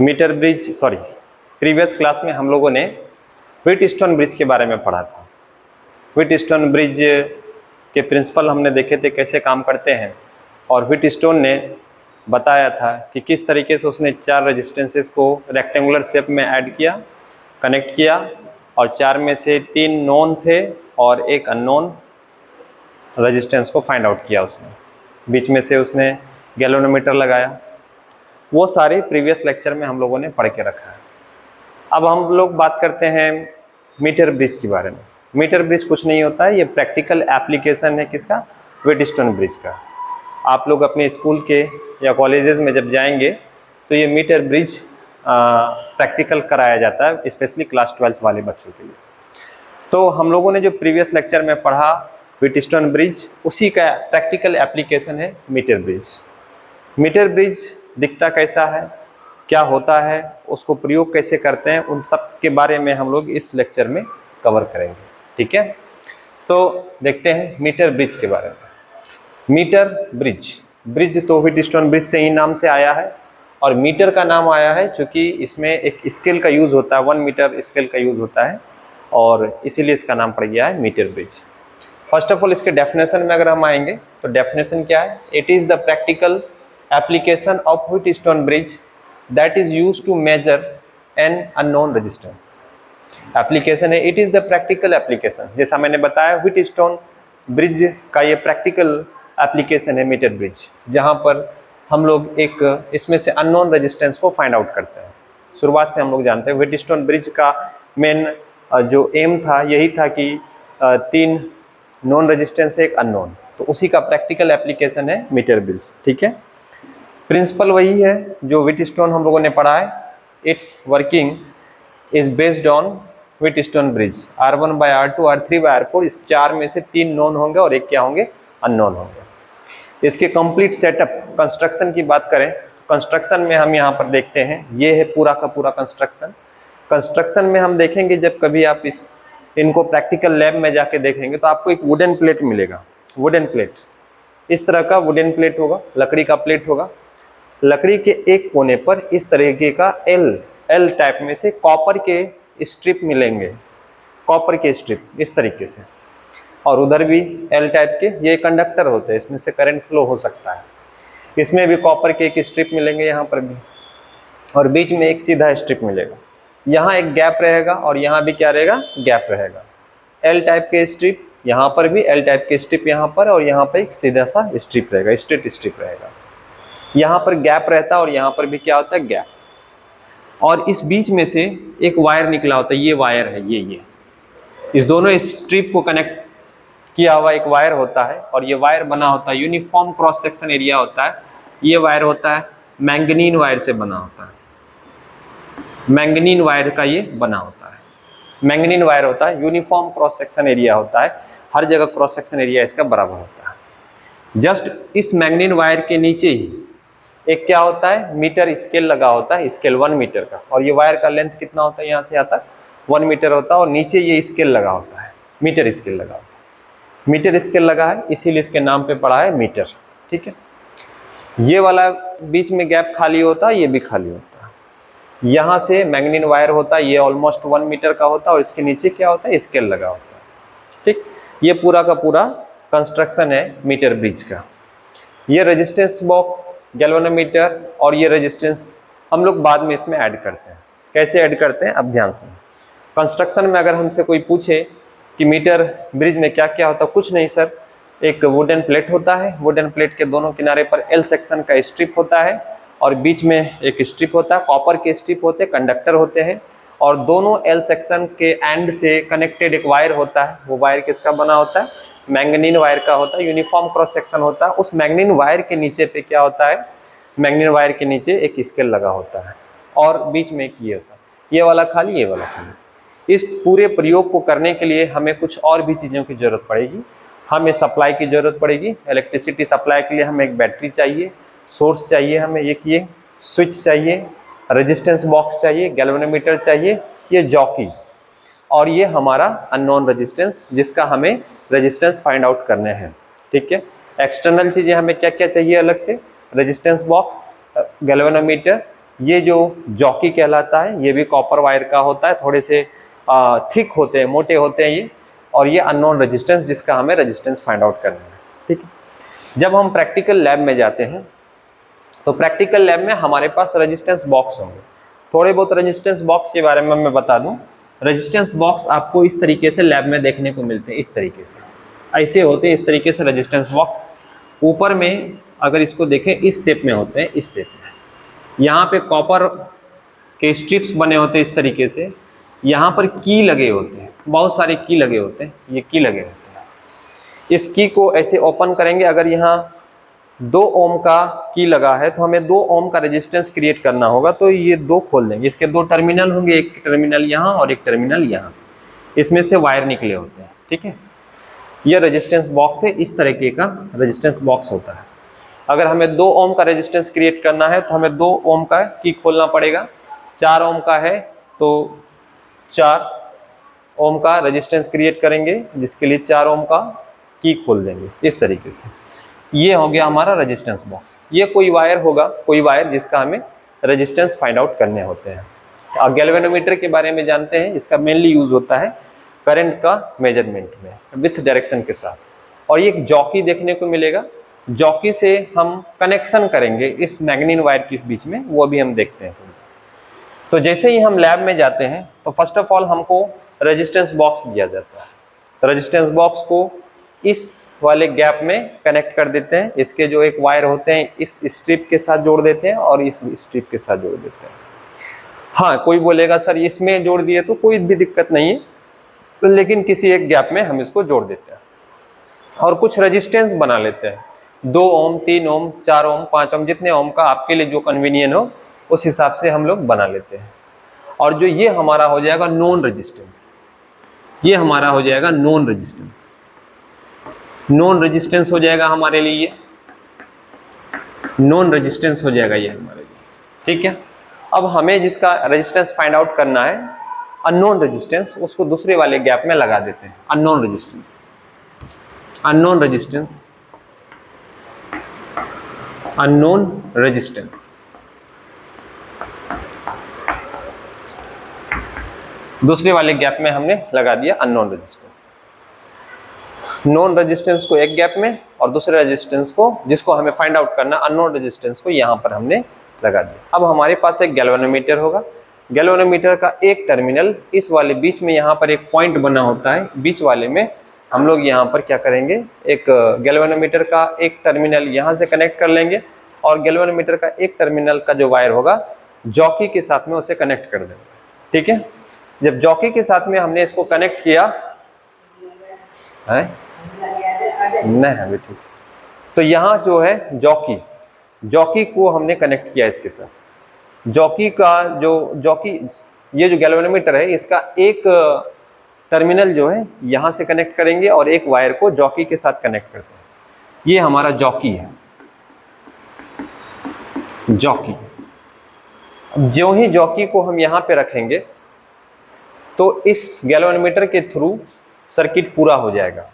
Metre bridge previous class में हम लोगों ने व्हीटस्टोन ब्रिज के बारे में पढ़ा था। व्हीटस्टोन ब्रिज के प्रिंसिपल हमने देखे थे कैसे काम करते हैं, और व्हीटस्टोन ने बताया था कि किस तरीके से उसने 4 रेजिस्टेंसेस को रेक्टेंगुलर शेप में ऐड किया, कनेक्ट किया, और 4 में से 3 नोन थे और एक अननोन रेजिस्टेंस को फाइंड आउट किया उसने। बीच में से उसने गैल्वेनोमीटर लगाया। वो सारे प्रीवियस लेक्चर में हम लोगों ने पढ़ के रखा है। अब हम लोग बात करते हैं मीटर ब्रिज के बारे में। मीटर ब्रिज कुछ नहीं होता है, ये प्रैक्टिकल एप्लीकेशन है किसका? व्हीटस्टोन ब्रिज का। आप लोग अपने स्कूल के या कॉलेजेस में जब जाएंगे तो ये मीटर ब्रिज प्रैक्टिकल कराया जाता है, स्पेशली क्लास 12th वाले बच्चों के लिए। तो हम लोगों ने जो प्रीवियस लेक्चर में पढ़ा व्हीटस्टोन ब्रिज, उसी का प्रैक्टिकल एप्लीकेशन है मीटर ब्रिज। मीटर ब्रिज दिखता कैसा है, क्या होता है, उसको प्रयोग कैसे करते हैं, उन सब के बारे में हम लोग इस लेक्चर में कवर करेंगे। ठीक है, तो देखते हैं मीटर ब्रिज के बारे में। मीटर ब्रिज, ब्रिज तो व्हीटस्टोन ब्रिज से ही नाम से आया है, और मीटर का नाम आया है क्योंकि इसमें एक स्केल का यूज होता है, 1 मीटर स्केल का यूज होता है, और इसीलिए इसका नाम पड़ गया है metre bridge. First of all इसके डेफिनेशन में अगर हम आएंगे तो डेफिनेशन क्या है? It is the practical application of Wheatstone bridge that is used to measure an unknown resistance। Application है, it is the practical application. जैसा मैंने बताया व्हीटस्टोन ब्रिज का ये प्रैक्टिकल एप्लीकेशन है मीटर ब्रिज, जहां पर हम लोग एक इसमें से अननोन रेजिस्टेंस को फाइंड आउट करते हैं। शुरुआत से हम लोग जानते हैं व्हीटस्टोन ब्रिज का मेन जो एम था यही था कि 3 नॉन रेजिस्टेंस है, एक अननोन, तो उसी का प्रैक्टिकल एप्लीकेशन है मीटर ब्रिज। ठीक है, प्रिंसिपल वही है जो व्हीटस्टोन हम लोगों ने पढ़ा है। It's working is based on Wheatstone bridge, R1 by R2 R3 by R4। इस 4 में से 3 नोन होंगे और एक क्या होंगे? अननोन होंगे। इसके कंप्लीट सेटअप कंस्ट्रक्शन की बात करें, कंस्ट्रक्शन में हम यहाँ पर देखते हैं, ये है पूरा का पूरा कंस्ट्रक्शन। कंस्ट्रक्शन में हम देखेंगे जब कभी आप इनको प्रैक्टिकल लैब में जाके देखेंगे तो आपको एक वुडन प्लेट मिलेगा। वुडन प्लेट, इस तरह का वुडन प्लेट होगा, लकड़ी का प्लेट होगा। लकड़ी के एक कोने पर इस तरीके का एल टाइप में से कॉपर के स्ट्रिप मिलेंगे, कॉपर के स्ट्रिप इस तरीके से, और उधर भी एल टाइप के ये कंडक्टर होते हैं, इसमें से करंट फ्लो हो सकता है। इसमें भी कॉपर के एक स्ट्रिप मिलेंगे, यहाँ पर भी, और बीच में एक सीधा स्ट्रिप मिलेगा। यहाँ एक गैप रहेगा और यहाँ भी क्या रहेगा? गैप रहेगा। एल टाइप के स्ट्रिप यहाँ पर भी, एल टाइप के स्ट्रिप यहाँ पर, और यहाँ पर एक सीधा सा स्ट्रिप रहेगा, स्ट्रेट स्ट्रिप रहेगा। यहाँ पर गैप रहता है और यहाँ पर भी क्या होता है? गैप। और इस बीच में से एक वायर निकला होता है, ये वायर है, ये इस दोनों स्ट्रिप को कनेक्ट किया हुआ एक वायर होता है, और ये वायर बना होता है, यूनिफॉर्म क्रॉस सेक्शन एरिया होता है। ये वायर होता है मैंगनीन वायर से बना होता है, मैंगनीन वायर का ये बना होता है। मैंगनीन वायर होता है, यूनिफॉर्म क्रॉस सेक्शन एरिया होता है, हर जगह क्रॉस सेक्शन एरिया इसका बराबर होता है। जस्ट इस मैंगनीन वायर के नीचे ही एक क्या होता है? मीटर स्केल लगा होता है, स्केल 1 मीटर का, और ये वायर का लेंथ कितना होता है? यहाँ से यहाँ तक 1 मीटर होता है, और नीचे ये स्केल लगा होता है, मीटर स्केल लगा होता है। मीटर स्केल लगा है इसीलिए इसके नाम पे पड़ा है मीटर। ठीक है, ये वाला बीच में गैप खाली होता है, ये भी खाली होता है। यहाँ से मैंगनीन वायर होता है, ये ऑलमोस्ट 1 मीटर का होता है, और इसके नीचे क्या होता है? स्केल लगा होता है। ठीक, ये पूरा का पूरा कंस्ट्रक्शन है मीटर ब्रिज का। ये रेजिस्टेंस बॉक्स, गैल्वेनोमीटर, और ये रेजिस्टेंस हम लोग बाद में इसमें ऐड करते हैं। कैसे ऐड करते हैं अब ध्यान सुनो। कंस्ट्रक्शन में अगर हमसे कोई पूछे कि मीटर ब्रिज में क्या क्या होता है, कुछ नहीं सर, एक वुडन प्लेट होता है, वुडन प्लेट के दोनों किनारे पर एल सेक्शन का स्ट्रिप होता है, और बीच में एक स्ट्रिप होता है, कॉपर के स्ट्रिप होते हैं, कंडक्टर होते हैं, और दोनों एल सेक्शन के एंड से कनेक्टेड एक वायर होता है। वो वायर किसका बना होता है? मैंगनीन वायर का होता है, यूनिफॉर्म क्रॉस सेक्शन होता है। उस मैंगनीन वायर के नीचे पे क्या होता है? मैंगनीन वायर के नीचे एक स्केल लगा होता है, और बीच में एक ये होता है, ये वाला खाली, ये वाला खाली। इस पूरे प्रयोग को करने के लिए हमें कुछ और भी चीज़ों की जरूरत पड़ेगी। हमें सप्लाई की जरूरत पड़ेगी, इलेक्ट्रिसिटी सप्लाई के लिए हमें एक बैटरी चाहिए, सोर्स चाहिए, हमें ये स्विच चाहिए, रेजिस्टेंस बॉक्स चाहिए, गैल्वेनोमीटर चाहिए, ये जॉकी, और ये हमारा अननोन रेजिस्टेंस जिसका हमें रेजिस्टेंस फाइंड आउट करने हैं। ठीक है, एक्सटर्नल चीज़ें हमें क्या क्या चाहिए अलग से? रेजिस्टेंस बॉक्स, गैल्वेनोमीटर, ये जो जॉकी कहलाता है ये भी कॉपर वायर का होता है, थोड़े से थिक होते हैं, मोटे होते हैं ये। और ये अननोन रेजिस्टेंस जिसका हमें रेजिस्टेंस फाइंड आउट करना है, ठीक है। जब हम प्रैक्टिकल लैब में जाते हैं तो प्रैक्टिकल लैब में हमारे पास रेजिस्टेंस बॉक्स होंगे। थोड़े बहुत रेजिस्टेंस बॉक्स के बारे में मैं बता दूं। रेजिस्टेंस बॉक्स आपको इस तरीके से लैब में देखने को मिलते हैं, इस तरीके से ऐसे होते हैं, इस तरीके से रेजिस्टेंस बॉक्स। ऊपर में अगर इसको देखें इस शेप में होते हैं, इस शेप में। यहाँ पे कॉपर के स्ट्रिप्स बने होते हैं इस तरीके से। यहाँ पर की लगे होते हैं, बहुत सारे की लगे होते हैं, ये की लगे होते हैं। इस की को ऐसे ओपन करेंगे, अगर यहाँ 2 ओम का की लगा है तो हमें 2 ओम का रेजिस्टेंस क्रिएट करना होगा, तो ये 2 खोल देंगे। इसके 2 टर्मिनल होंगे, एक टर्मिनल यहाँ और एक टर्मिनल यहाँ, इसमें से वायर निकले होते हैं, ठीक है। ये रेजिस्टेंस बॉक्स है, इस तरीके का रेजिस्टेंस बॉक्स होता है। अगर हमें 2 ओम का रेजिस्टेंस क्रिएट करना है तो हमें 2 ओम का की खोलना पड़ेगा। 4 ओम का है तो 4 ओम का रेजिस्टेंस क्रिएट करेंगे, जिसके लिए 4 ओम का की खोल देंगे इस तरीके से। ये हो गया हमारा रेजिस्टेंस बॉक्स। ये कोई वायर होगा, कोई वायर जिसका हमें रेजिस्टेंस फाइंड आउट करने होते हैं। अब गैल्वेनोमीटर के बारे में जानते हैं। इसका मेनली यूज होता है करंट का मेजरमेंट में विथ डायरेक्शन के साथ। और ये एक जॉकी देखने को मिलेगा, जॉकी से हम कनेक्शन करेंगे इस मैग्नीन वायर के बीच में, वो भी हम देखते हैं। तो जैसे ही हम लैब में जाते हैं तो फर्स्ट ऑफ ऑल हमको रेजिस्टेंस बॉक्स दिया जाता है। तो रेजिस्टेंस बॉक्स को इस वाले गैप में कनेक्ट कर देते हैं। इसके जो एक वायर होते हैं इस स्ट्रिप के साथ जोड़ देते हैं और इस स्ट्रिप के साथ जोड़ देते हैं। हाँ, कोई बोलेगा सर इसमें जोड़ दिए तो कोई भी दिक्कत नहीं है, तो लेकिन किसी एक गैप में हम इसको जोड़ देते हैं और कुछ रेजिस्टेंस बना लेते हैं। 2 ओम, 3 ओम, 4 ओम, 5 ओम, जितने ओम का आपके लिए जो कन्वीनियंट हो उस हिसाब से हम लोग बना लेते हैं। और जो ये हमारा हो जाएगा नॉन रेजिस्टेंस, ये हमारा हो जाएगा नॉन रेजिस्टेंस। नॉन रेजिस्टेंस हो जाएगा हमारे लिए, नॉन रेजिस्टेंस हो जाएगा ये हमारे लिए, ठीक है। अब हमें जिसका रेजिस्टेंस फाइंड आउट करना है अननोन रेजिस्टेंस, उसको दूसरे वाले गैप में लगा देते हैं। Unknown resistance, unknown resistance, unknown resistance, दूसरे वाले गैप में हमने लगा दिया अननोन रेजिस्टेंस। नॉन रेजिस्टेंस को एक गैप में और दूसरे रेजिस्टेंस को, जिसको हमें फाइंड आउट करना अननोन रेजिस्टेंस को, यहाँ पर हमने लगा दिया। अब हमारे पास एक गैल्वेनोमीटर होगा। गैल्वेनोमीटर का एक टर्मिनल इस वाले बीच में, यहाँ पर एक पॉइंट बना होता है, बीच वाले में हम लोग यहाँ पर क्या करेंगे, एक गैल्वेनोमीटर का एक टर्मिनल यहाँ से कनेक्ट कर लेंगे और गैल्वेनोमीटर का एक टर्मिनल का जो वायर होगा जॉकी के साथ में उसे कनेक्ट कर देंगे, ठीक है। जब जॉकी के साथ में हमने इसको कनेक्ट किया है, नहीं है ठीक, तो यहाँ जो है जॉकी, जॉकी को हमने कनेक्ट किया इसके साथ। जॉकी का जो जॉकी, ये जो गैल्वेनोमीटर है इसका एक टर्मिनल जो है यहाँ से कनेक्ट करेंगे और एक वायर को जॉकी के साथ कनेक्ट करते हैं। ये हमारा जॉकी है, जॉकी। जो ही जॉकी को हम यहाँ पे रखेंगे तो इस गैल्वेनोमीटर के थ्रू सर्किट पूरा हो जाएगा।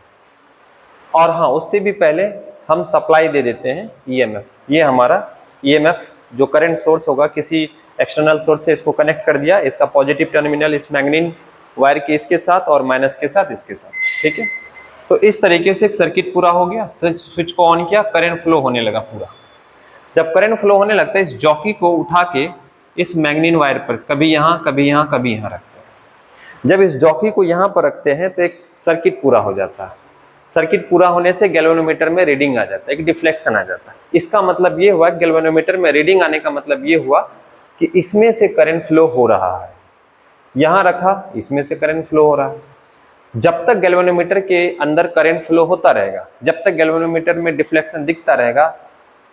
और हाँ, उससे भी पहले हम सप्लाई दे देते हैं ईएमएफ। ये हमारा ईएमएफ जो करंट सोर्स होगा, किसी एक्सटर्नल सोर्स से इसको कनेक्ट कर दिया, इसका पॉजिटिव टर्मिनल इस मैग्नीन वायर के इसके साथ और माइनस के साथ इसके साथ, ठीक है। तो इस तरीके से एक सर्किट पूरा हो गया। स्विच को ऑन किया, करंट फ्लो होने लगा पूरा। जब करंट फ्लो होने लगता है, इस जॉकी को उठा के इस मैग्नीन वायर पर कभी यहाँ कभी यहाँ कभी यहाँ रखते हैं। जब इस जॉकी को यहाँ पर रखते हैं तो एक सर्किट पूरा हो जाता है। सर्किट पूरा होने से गैल्वेनोमीटर में रीडिंग आ जाता है, एक डिफ्लेक्शन आ जाता है। इसका मतलब ये हुआ, गैल्वेनोमीटर में रीडिंग आने का मतलब ये हुआ कि इसमें से करंट फ्लो हो रहा है। यहाँ रखा, इसमें से करंट फ्लो हो रहा है। जब तक गैल्वेनोमीटर के अंदर करंट फ्लो होता रहेगा, जब तक गैल्वेनोमीटर में डिफ्लेक्शन दिखता रहेगा,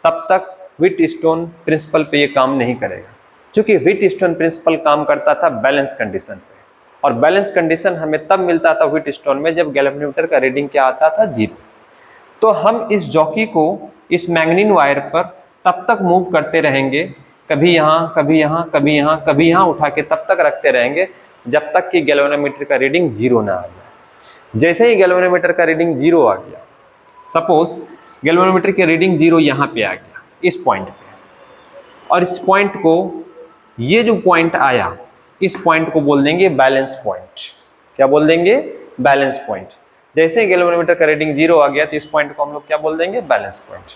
तब तक व्हीटस्टोन प्रिंसिपल पे ये काम नहीं करेगा। क्योंकि व्हीटस्टोन प्रिंसिपल काम करता था बैलेंस कंडीशन पे, और बैलेंस कंडीशन हमें तब मिलता था व्हीटस्टोन में जब गैल्वेनोमीटर का रीडिंग क्या आता था, 0। तो हम इस जॉकी को इस मैग्नीन वायर पर तब तक मूव करते रहेंगे, कभी यहाँ कभी यहाँ कभी यहाँ कभी यहाँ उठा के तब तक रखते रहेंगे जब तक कि गैल्वेनोमीटर का रीडिंग 0 ना आ जाए। जैसे ही गैल्वेनोमीटर का रीडिंग 0 आ गया, सपोज गैल्वेनोमीटर की रीडिंग 0 यहाँ पे आ गया, इस पॉइंट पे, और इस पॉइंट को ये जो पॉइंट आया, इस पॉइंट को बोल देंगे बैलेंस पॉइंट। क्या बोल देंगे? Balance point. जैसे गैल्वेनोमीटर का रीडिंग 0 आ गया तो इस पॉइंट को हम लोग क्या बोल देंगे? Balance point.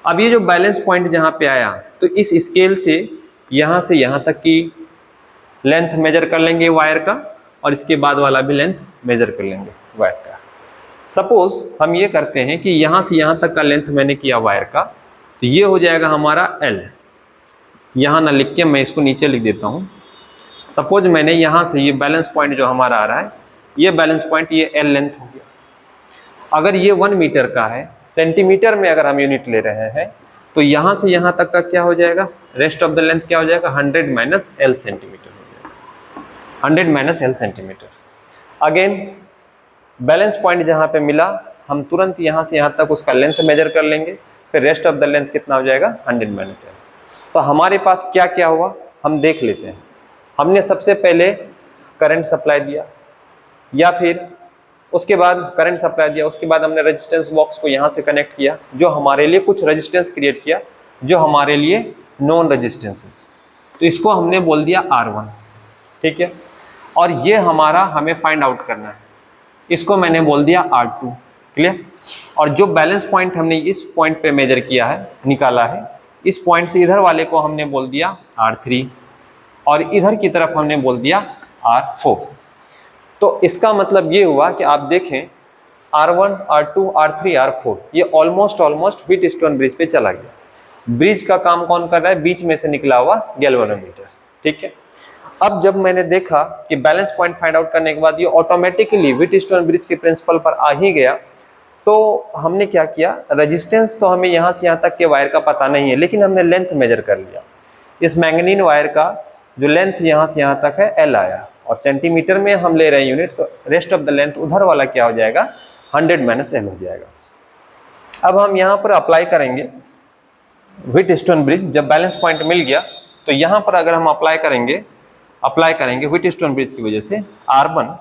अब ये जो बैलेंस पॉइंट जहां पे आया, तो इस स्केल से यहां तक की लेंथ मेजर कर लेंगे वायर का, और इसके बाद वाला भी लेंथ मेजर कर लेंगे वायर का। सपोज हम ये करते हैं कि यहां से यहां तक का लेंथ मैंने किया वायर का, तो ये हो जाएगा हमारा L। यहां ना लिख के मैं इसको नीचे लिख देता हूं। सपोज मैंने यहां से ये बैलेंस पॉइंट जो हमारा आ रहा है, ये बैलेंस पॉइंट, ये L लेंथ हो गया। अगर ये 1 मीटर का है, सेंटीमीटर में अगर हम यूनिट ले रहे हैं, तो यहां से यहां तक का क्या हो जाएगा? रेस्ट ऑफ द लेंथ क्या हो जाएगा? 100 माइनस L सेंटीमीटर हो जाएगा। 100 minus L centimetre. Again balance point जहां पे मिला, हम तुरंत यहां से यहां तक उसका लेंथ मेजर कर लेंगे, फिर रेस्ट ऑफ द लेंथ कितना हो जाएगा? 100 माइनस L। तो हमारे पास क्या क्या हुआ हम देख लेते हैं। हमने सबसे पहले करंट सप्लाई दिया, या फिर उसके बाद करंट सप्लाई दिया, उसके बाद हमने रेजिस्टेंस बॉक्स को यहाँ से कनेक्ट किया, जो हमारे लिए कुछ रेजिस्टेंस क्रिएट किया, जो हमारे लिए नॉन रेजिस्टेंसेस, तो इसको हमने बोल दिया R1। ठीक है, और ये हमारा हमें फाइंड आउट करना है, इसको मैंने बोल दिया R2। क्लियर? और जो बैलेंस पॉइंट हमने इस पॉइंट पे मेजर किया है, निकाला है, इस पॉइंट से इधर वाले को हमने बोल दिया R3, और इधर की तरफ हमने बोल दिया R4। तो इसका मतलब ये हुआ कि आप देखें R1, R2, R3, R4 ये ऑलमोस्ट व्हीटस्टोन ब्रिज पे चला गया। ब्रिज का काम कौन कर रहा है? बीच में से निकला हुआ गैल्वेनोमीटर। ठीक है, अब जब मैंने देखा कि बैलेंस पॉइंट फाइंड आउट करने के बाद ये ऑटोमेटिकली व्हीटस्टोन ब्रिज के प्रिंसिपल पर आ ही गया, तो हमने क्या किया? रेजिस्टेंस तो हमें यहाँ से यहाँ तक के वायर का पता नहीं है, लेकिन हमने लेंथ मेजर कर लिया। इस मैंगनीन वायर का जो लेंथ यहाँ से यहाँ तक है L आया, और सेंटीमीटर में हम ले रहे हैं यूनिट, तो रेस्ट ऑफ द लेंथ उधर वाला क्या हो जाएगा? 100 माइनस L हो जाएगा। अब हम यहाँ पर अप्लाई करेंगे व्हीटस्टोन ब्रिज। जब बैलेंस पॉइंट मिल गया, तो यहाँ पर अगर हम अप्लाई करेंगे व्हीटस्टोन ब्रिज की वजह से R1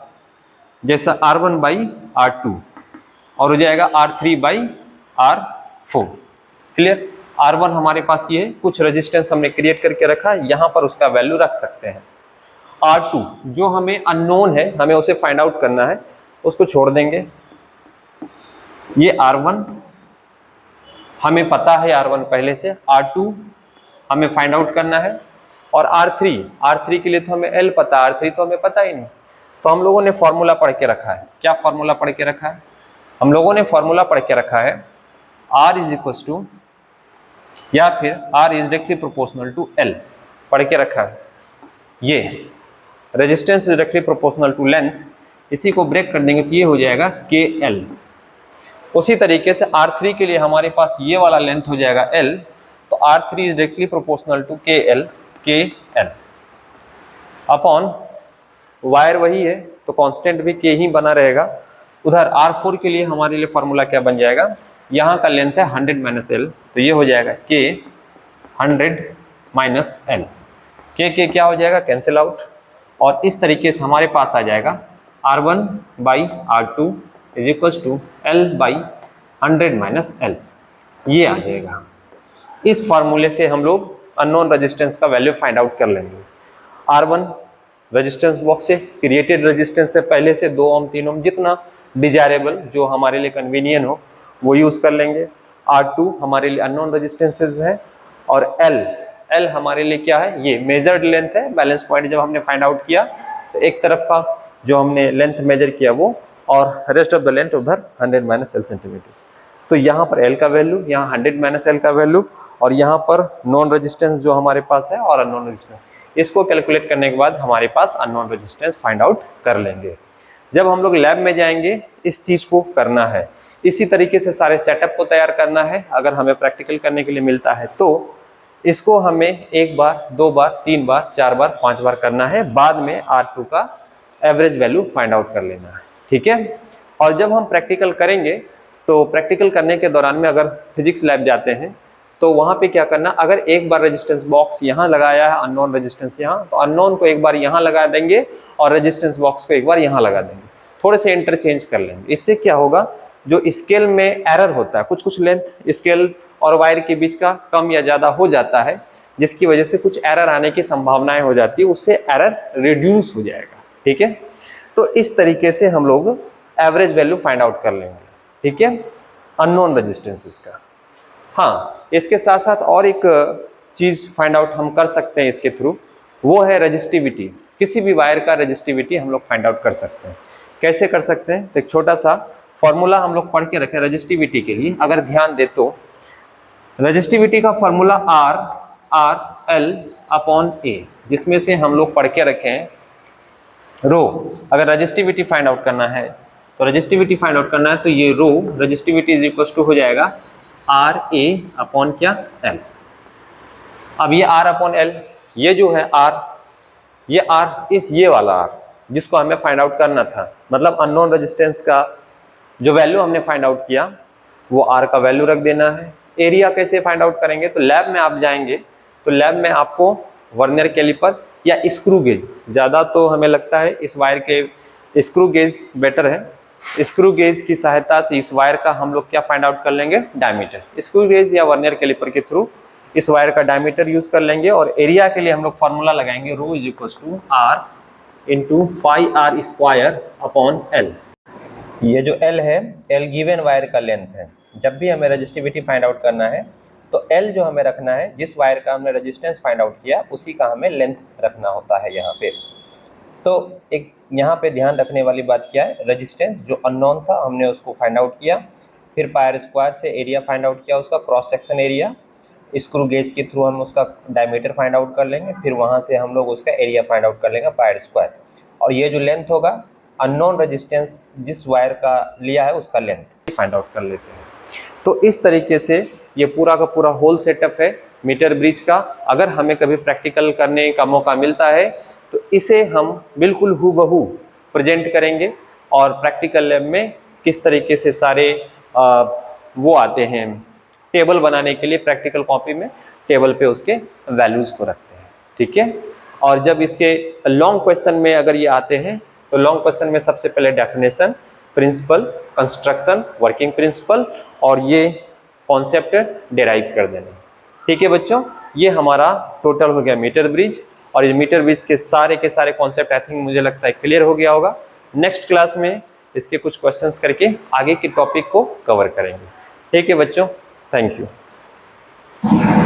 जैसा R1 बाई R2, और हो जाएगा R3 by R4। Clear? R1 हमारे पास ये कुछ रेजिस्टेंस हमने क्रिएट करके रखा, यहाँ पर उसका वैल्यू रख सकते हैं। R2 जो हमें अननोन है, हमें उसे फाइंड आउट करना है, उसको छोड़ देंगे। ये R1 हमें पता है, R1 पहले से, R2 हमें फाइंड आउट करना है, और R3 के लिए तो हमें L पता, R3 तो हमें पता ही नहीं। तो हम लोगों ने फॉर्मूला पढ़ के रखा है। क्या फॉर्मूला पढ़ के रखा है? हम लोगों ने फॉर्मूला पढ़ के रखा है R इज इक्वल टू, या फिर R is directly proportional to L पढ़ के रखा है। ये resistance is directly proportional to length, इसी को ब्रेक कर देंगे तो ये हो जाएगा KL। उसी तरीके से R3 के लिए हमारे पास ये वाला लेंथ हो जाएगा L, तो R3 is directly proportional to KL upon wire वही है, तो कांस्टेंट भी K ही बना रहेगा। उधर R4 के लिए हमारे लिए फॉर्मूला क्या बन जाएगा? यहाँ का लेंथ है 100 माइनस L, तो ये हो जाएगा K 100 माइनस L। K क्या हो जाएगा? Cancel out. और इस तरीके से हमारे पास आ जाएगा R1 by R2 is equal to L by 100 minus L, ये आ जाएगा। इस फार्मूले से हम लोग अननोन रेजिस्टेंस का वैल्यू फाइंड आउट कर लेंगे। R1 रेजिस्टेंस बॉक्स से क्रिएटेड रेजिस्टेंस से पहले से 2 ओम 3 ओम जितना डिजायरेबल, जो हमारे लिए कन्वीनियंट हो, वो यूज कर लेंगे। R2 हमारे लिए अननोन रेजिस्टेंसेस है, और L हमारे लिए क्या है? ये मेजर्ड लेंथ है। बैलेंस पॉइंट जब हमने फाइंड आउट किया, तो एक तरफ का जो हमने लेंथ मेजर किया वो, और रेस्ट ऑफ द लेंथ उधर 100 माइनस L सेंटीमीटर। तो यहाँ पर L का वैल्यू, यहाँ 100 माइनस L का वैल्यू, और यहाँ पर नॉन रेजिस्टेंस जो हमारे पास है और अननोन रेजिस्टेंस, इसको कैलकुलेट करने के बाद हमारे पास अननोन रेजिस्टेंस फाइंड आउट कर लेंगे। जब हम लोग लैब में जाएंगे, इस चीज को करना है, इसी तरीके से सारे सेटअप को तैयार करना है। अगर हमें प्रैक्टिकल करने के लिए मिलता है तो इसको हमें 1 बार, 2 बार, 3 बार, 4 बार, 5 बार करना है। बाद में R2 का एवरेज वैल्यू फाइंड आउट कर लेना है। ठीक है, और जब हम प्रैक्टिकल करेंगे, तो प्रैक्टिकल करने के दौरान में अगर फिजिक्स लैब जाते हैं, तो वहां पे क्या करना, अगर एक बार रेजिस्टेंस बॉक्स यहाँ लगाया है, अननोन रेजिस्टेंस यहाँ, तो अननोन को एक बार यहाँ लगा देंगे, और रेजिस्टेंस बॉक्स को एक बार यहाँ लगा देंगे, थोड़े से इंटरचेंज कर लेंगे। इससे क्या होगा, जो स्केल में एरर होता है, कुछ लेंथ स्केल और वायर के बीच का कम या ज्यादा हो जाता है, जिसकी वजह से कुछ एरर आने की संभावनाएं हो जाती है, उससे एरर रिड्यूस हो जाएगा। ठीक है, तो इस तरीके से हम लोग एवरेज वैल्यू फाइंड आउट कर लेंगे। ठीक है, अननोन रेजिस्टेंसेस का। हाँ, इसके साथ साथ और एक चीज फाइंड आउट हम कर सकते हैं इसके थ्रू, वो है रेजिस्टिविटी। किसी भी वायर का रेजिस्टिविटी हम लोग फाइंड आउट कर सकते हैं। कैसे कर सकते हैं? तो एक छोटा सा फॉर्मूला हम लोग पढ़ के रखें रेजिस्टिविटी के लिए। अगर ध्यान दे तो रेजिस्टिविटी का फॉर्मूला आर एल अपॉन ए, जिसमें से हम लोग पढ़ के रखे हैं रो। अगर रेजिस्टिविटी फाइंड आउट करना है तो रेजिस्टिविटी फाइंड आउट करना है तो ये रो रेजिस्टिविटी इज इक्वल टू हो जाएगा आर ए अपॉन क्या एल। अब ये आर अपॉन एल, ये जो है आर, ये आर इस ये वाला आर जिसको हमें फाइंड आउट करना था, मतलब अननोन रेजिस्टेंस का जो वैल्यू हमने फाइंड आउट किया वो आर का वैल्यू रख देना है। एरिया कैसे फाइंड आउट करेंगे? तो लैब में आप जाएंगे तो लैब में आपको वर्नियर कैलिपर या स्क्रू गेज, ज़्यादा तो हमें लगता है इस वायर के स्क्रू गेज बेटर है। स्क्रू गेज की सहायता से इस वायर का हम लोग क्या फाइंड आउट कर लेंगे? डायमीटर। स्क्रू गेज या वर्नियर कैलिपर के थ्रू इस वायर का डायमीटर यूज कर लेंगे और एरिया के लिए हम लोग फॉर्मूला लगाएंगे rho is equal to R into pi R square upon L. ये जो एल है, एल गिवन वायर का लेंथ है। जब भी हमें रेजिस्टिविटी फाइंड आउट करना है तो एल जो हमें रखना है, जिस वायर का हमने रेजिस्टेंस फाइंड आउट किया उसी का हमें लेंथ रखना होता है यहाँ पे। तो एक यहाँ पे ध्यान रखने वाली बात क्या है, रेजिस्टेंस जो अननोन था हमने उसको फाइंड आउट किया, फिर पायर स्क्वायर से एरिया फाइंड आउट किया, उसका cross section area, screw gauge के थ्रू हम उसका डायमीटर फाइंड आउट कर लेंगे, फिर वहाँ से हम लोग उसका एरिया फाइंड आउट कर लेंगे पायर स्क्वायर, और ये जो लेंथ होगा अननोन रेजिस्टेंस जिस वायर का लिया है उसका लेंथ फाइंड आउट कर लेते हैं। तो इस तरीके से ये पूरा का पूरा होल सेटअप है मीटर ब्रिज का। अगर हमें कभी प्रैक्टिकल करने का मौका मिलता है तो इसे हम बिल्कुल हूबहू प्रेजेंट करेंगे और प्रैक्टिकल लैब में किस तरीके से सारे वो आते हैं टेबल बनाने के लिए, प्रैक्टिकल कॉपी में टेबल पे उसके वैल्यूज़ को रखते हैं। ठीक है, और जब इसके लॉन्ग क्वेश्चन में अगर ये आते हैं तो लॉन्ग क्वेश्चन में सबसे पहले definition, principle, construction, working principle और ये कॉन्सेप्ट डेराइव कर देना। ठीक है बच्चों, ये हमारा टोटल हो गया मीटर ब्रिज, और ये मीटर ब्रिज के सारे कॉन्सेप्ट आई थिंक मुझे लगता है क्लियर हो गया होगा। नेक्स्ट क्लास में इसके कुछ क्वेश्चंस करके आगे के टॉपिक को कवर करेंगे। ठीक है बच्चों, थैंक यू।